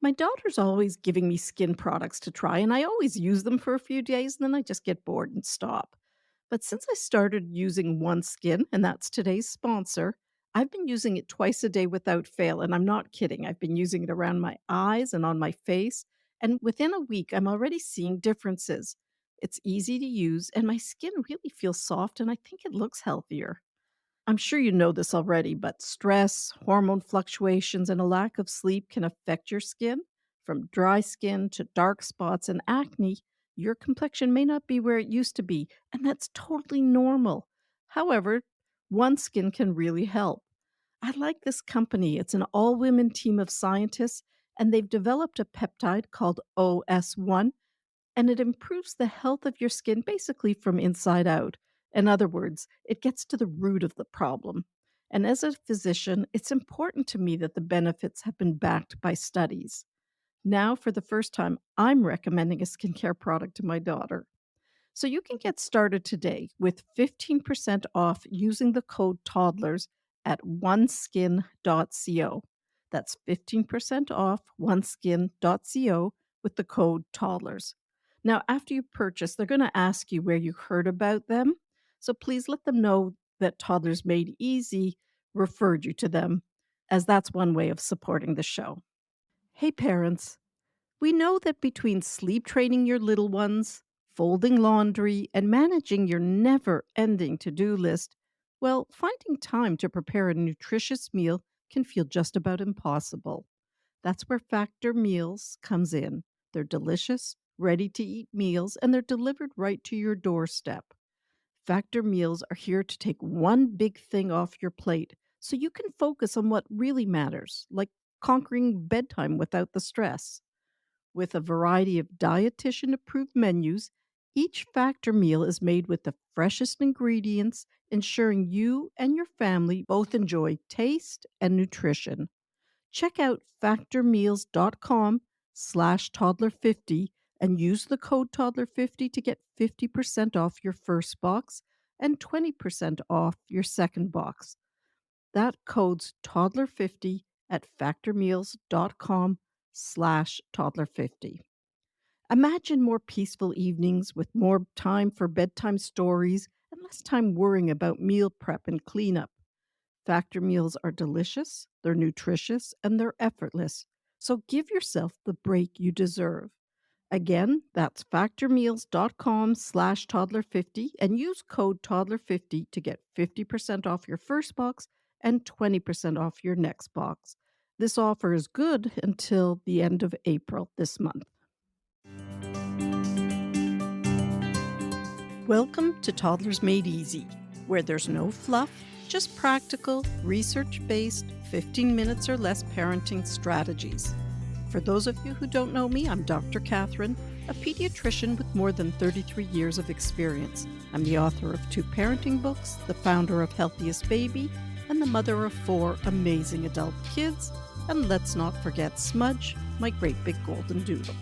My daughter's always giving me skin products to try, and I always use them for a few days, and then I just get bored and stop. But since I started using OneSkin, and that's today's sponsor, I've been using it twice a day without fail. And I'm not kidding. I've been using it around my eyes and on my face. And within a week, I'm already seeing differences. It's easy to use, and my skin really feels soft, and I think it looks healthier. I'm sure you know this already, but stress, hormone fluctuations, and a lack of sleep can affect your skin. From dry skin to dark spots and acne, your complexion may not be where it used to be, and that's totally normal. However, one skin can really help. I like this company. It's an all women team of scientists, and they've developed a peptide called OS1, and it improves the health of your skin basically from inside out. In other words, it gets to the root of the problem. And as a physician, it's important to me that the benefits have been backed by studies. Now, for the first time, I'm recommending a skincare product to my daughter. So you can get started today with 15% off using the code toddlers at oneskin.co. That's 15% off oneskin.co with the code toddlers. Now, after you purchase, they're going to ask you where you heard about them. So please let them know that Toddlers Made Easy referred you to them, as that's one way of supporting the show. Hey, parents. We know that between sleep training your little ones, folding laundry, and managing your never ending to do list, well, finding time to prepare a nutritious meal can feel just about impossible. That's where Factor Meals comes in. They're delicious, ready to eat meals, and they're delivered right to your doorstep. Factor Meals are here to take one big thing off your plate so you can focus on what really matters, like conquering bedtime without the stress. With a variety of dietitian approved menus, each factor meal is made with the freshest ingredients, ensuring you and your family both enjoy taste and nutrition. Check out factormeals.com/toddler50 and use the code toddler50 to get 50% off your first box and 20% off your second box. That code's toddler50 at factormeals.com/toddler50. Imagine more peaceful evenings with more time for bedtime stories and less time worrying about meal prep and cleanup. Factor meals are delicious, they're nutritious, and they're effortless. So give yourself the break you deserve. Again, that's factormeals.com/toddler50 and use code toddler50 to get 50% off your first box and 20% off your next box. This offer is good until the end of April this month. Welcome to Toddlers Made Easy, where there's no fluff, just practical, research based, 15 minutes or less parenting strategies. For those of you who don't know me, I'm Dr. Catherine, a pediatrician with more than 33 years of experience. I'm the author of 2 parenting books, the founder of Healthiest Baby, and the mother of 4 amazing adult kids. And let's not forget Smudge, my great big golden doodle.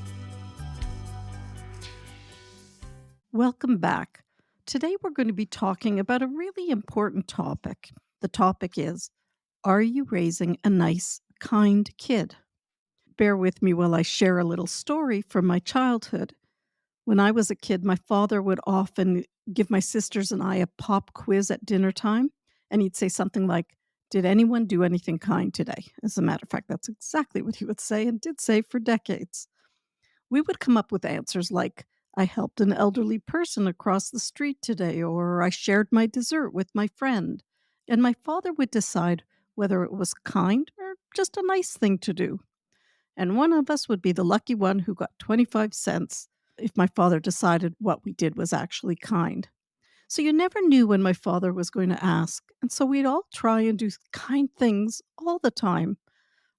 Welcome back. Today we're going to be talking about a really important topic. The topic is, are you raising a nice, kind kid? Bear with me while I share a little story from my childhood. When I was a kid, my father would often give my sisters and I a pop quiz at dinner time, and he'd say something like, "Did anyone do anything kind today?" As a matter of fact, that's exactly what he would say and did say for decades. We would come up with answers like, "I helped an elderly person across the street today," or "I shared my dessert with my friend." And my father would decide whether it was kind or just a nice thing to do. And one of us would be the lucky one who got 25 cents if my father decided what we did was actually kind. So you never knew when my father was going to ask. And so we'd all try and do kind things all the time.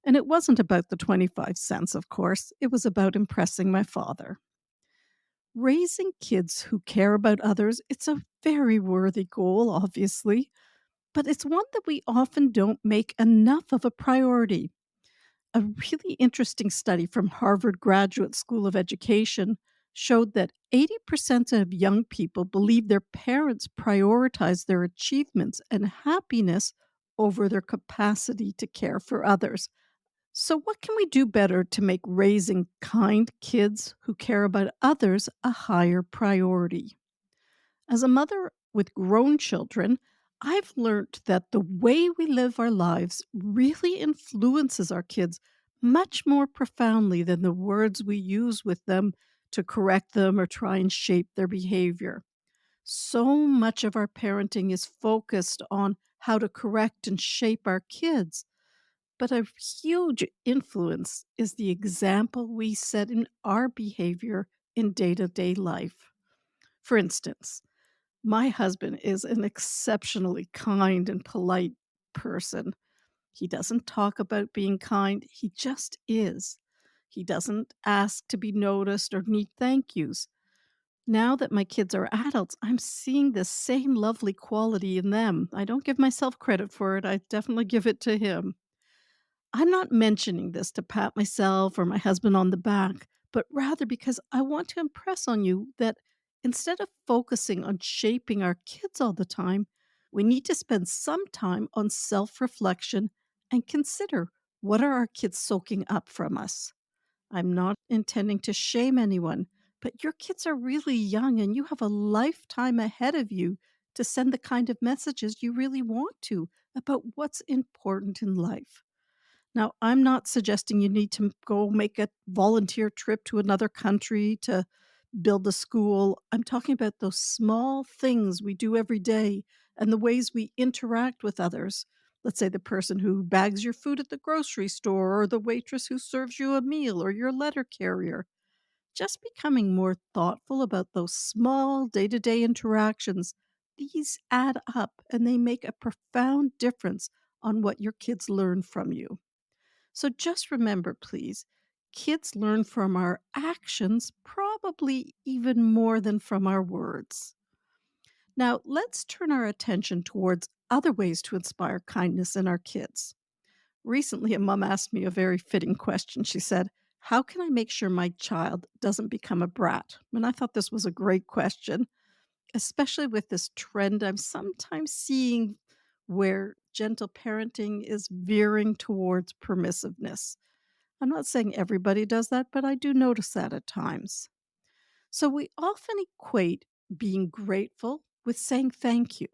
And it wasn't about the 25 cents, of course. It was about impressing my father. Raising kids who care about others, it's a very worthy goal, obviously, but it's one that we often don't make enough of a priority. A really interesting study from Harvard Graduate School of Education showed that 80% of young people believe their parents prioritize their achievements and happiness over their capacity to care for others. So, what can we do better to make raising kind kids who care about others a higher priority? As a mother with grown children, I've learned that the way we live our lives really influences our kids much more profoundly than the words we use with them to correct them or try and shape their behavior. So much of our parenting is focused on how to correct and shape our kids, but a huge influence is the example we set in our behavior in day to day life. For instance, my husband is an exceptionally kind and polite person. He doesn't talk about being kind, he just is. He doesn't ask to be noticed or need thank yous. Now that my kids are adults, I'm seeing the same lovely quality in them. I don't give myself credit for it, I definitely give it to him. I'm not mentioning this to pat myself or my husband on the back, but rather because I want to impress on you that instead of focusing on shaping our kids all the time, we need to spend some time on self reflection and consider, what are our kids soaking up from us? I'm not intending to shame anyone, but your kids are really young and you have a lifetime ahead of you to send the kind of messages you really want to about what's important in life. Now, I'm not suggesting you need to go make a volunteer trip to another country to build a school. I'm talking about those small things we do every day and the ways we interact with others. Let's say the person who bags your food at the grocery store, or the waitress who serves you a meal, or your letter carrier. Just becoming more thoughtful about those small day to day interactions. These add up and they make a profound difference on what your kids learn from you. So just remember, please, kids learn from our actions probably even more than from our words. Now, let's turn our attention towards other ways to inspire kindness in our kids. Recently, a mom asked me a very fitting question. She said, "How can I make sure my child doesn't become a brat?" And I thought this was a great question, especially with this trend I'm sometimes seeing where gentle parenting is veering towards permissiveness. I'm not saying everybody does that, but I do notice that at times. So we often equate being grateful with saying thank you.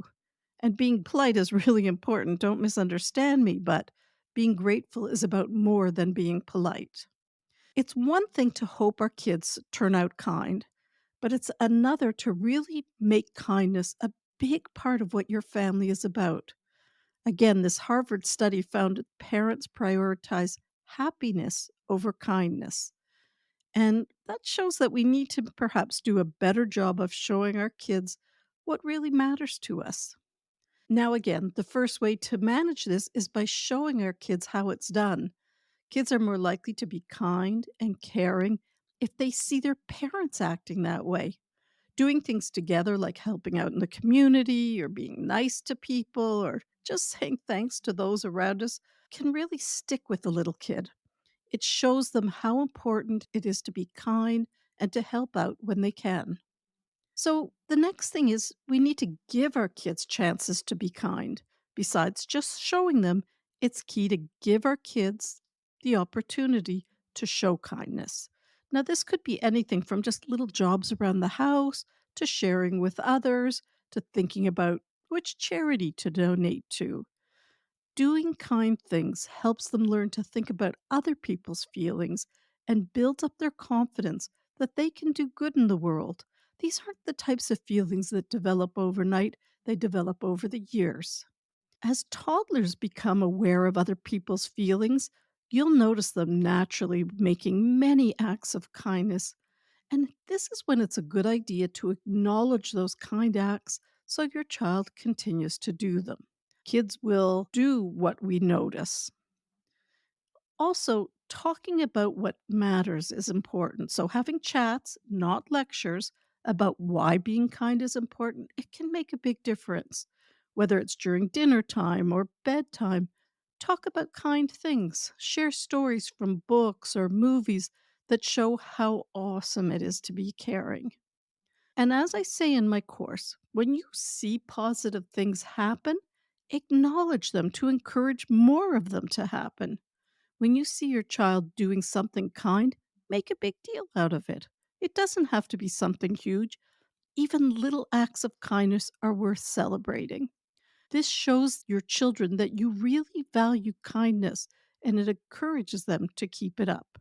And being polite is really important. Don't misunderstand me, but being grateful is about more than being polite. It's one thing to hope our kids turn out kind, but it's another to really make kindness a big part of what your family is about. Again, this Harvard study found that parents prioritize happiness over kindness. And that shows that we need to perhaps do a better job of showing our kids what really matters to us. Now, again, the first way to manage this is by showing our kids how it's done. Kids are more likely to be kind and caring if they see their parents acting that way. Doing things together, like helping out in the community or being nice to people or just saying thanks to those around us, can really stick with the little kid. It shows them how important it is to be kind and to help out when they can. So, the next thing is we need to give our kids chances to be kind. Besides just showing them, it's key to give our kids the opportunity to show kindness. Now, this could be anything from just little jobs around the house to sharing with others to thinking about which charity to donate to. Doing kind things helps them learn to think about other people's feelings and builds up their confidence that they can do good in the world. These aren't the types of feelings that develop overnight, they develop over the years. As toddlers become aware of other people's feelings, you'll notice them naturally making many acts of kindness. And this is when it's a good idea to acknowledge those kind acts so your child continues to do them. Kids will do what we notice. Also, talking about what matters is important. So, having chats, not lectures, about why being kind is important, it can make a big difference. Whether it's during dinner time or bedtime, talk about kind things. Share stories from books or movies that show how awesome it is to be caring. And as I say in my course, when you see positive things happen, acknowledge them to encourage more of them to happen. When you see your child doing something kind, make a big deal out of it. It doesn't have to be something huge. Even little acts of kindness are worth celebrating. This shows your children that you really value kindness and it encourages them to keep it up.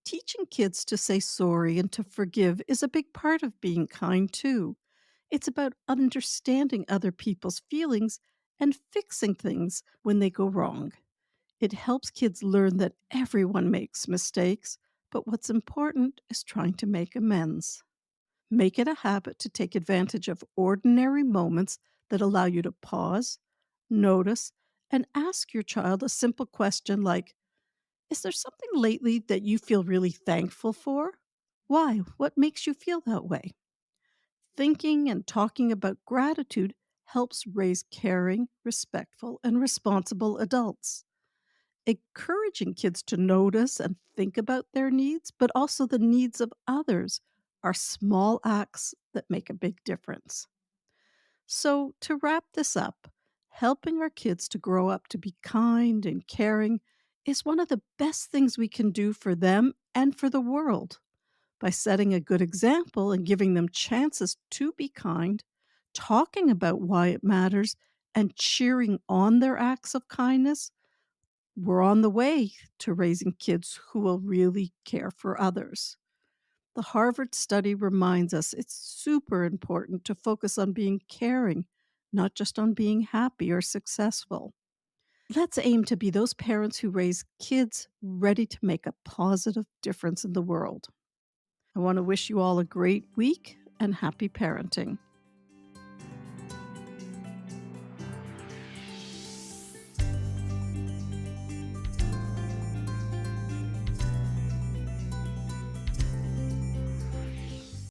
Teaching kids to say sorry and to forgive is a big part of being kind, too. It's about understanding other people's feelings and fixing things when they go wrong. It helps kids learn that everyone makes mistakes, but what's important is trying to make amends. Make it a habit to take advantage of ordinary moments that allow you to pause, notice, and ask your child a simple question like, is there something lately that you feel really thankful for? Why? What makes you feel that way? Thinking and talking about gratitude helps raise caring, respectful, and responsible adults. Encouraging kids to notice and think about their needs, but also the needs of others, are small acts that make a big difference. So, to wrap this up, helping our kids to grow up to be kind and caring is one of the best things we can do for them and for the world. By setting a good example and giving them chances to be kind, talking about why it matters, and cheering on their acts of kindness, we're on the way to raising kids who will really care for others. The Harvard study reminds us it's super important to focus on being caring, not just on being happy or successful. Let's aim to be those parents who raise kids ready to make a positive difference in the world. I want to wish you all a great week and happy parenting.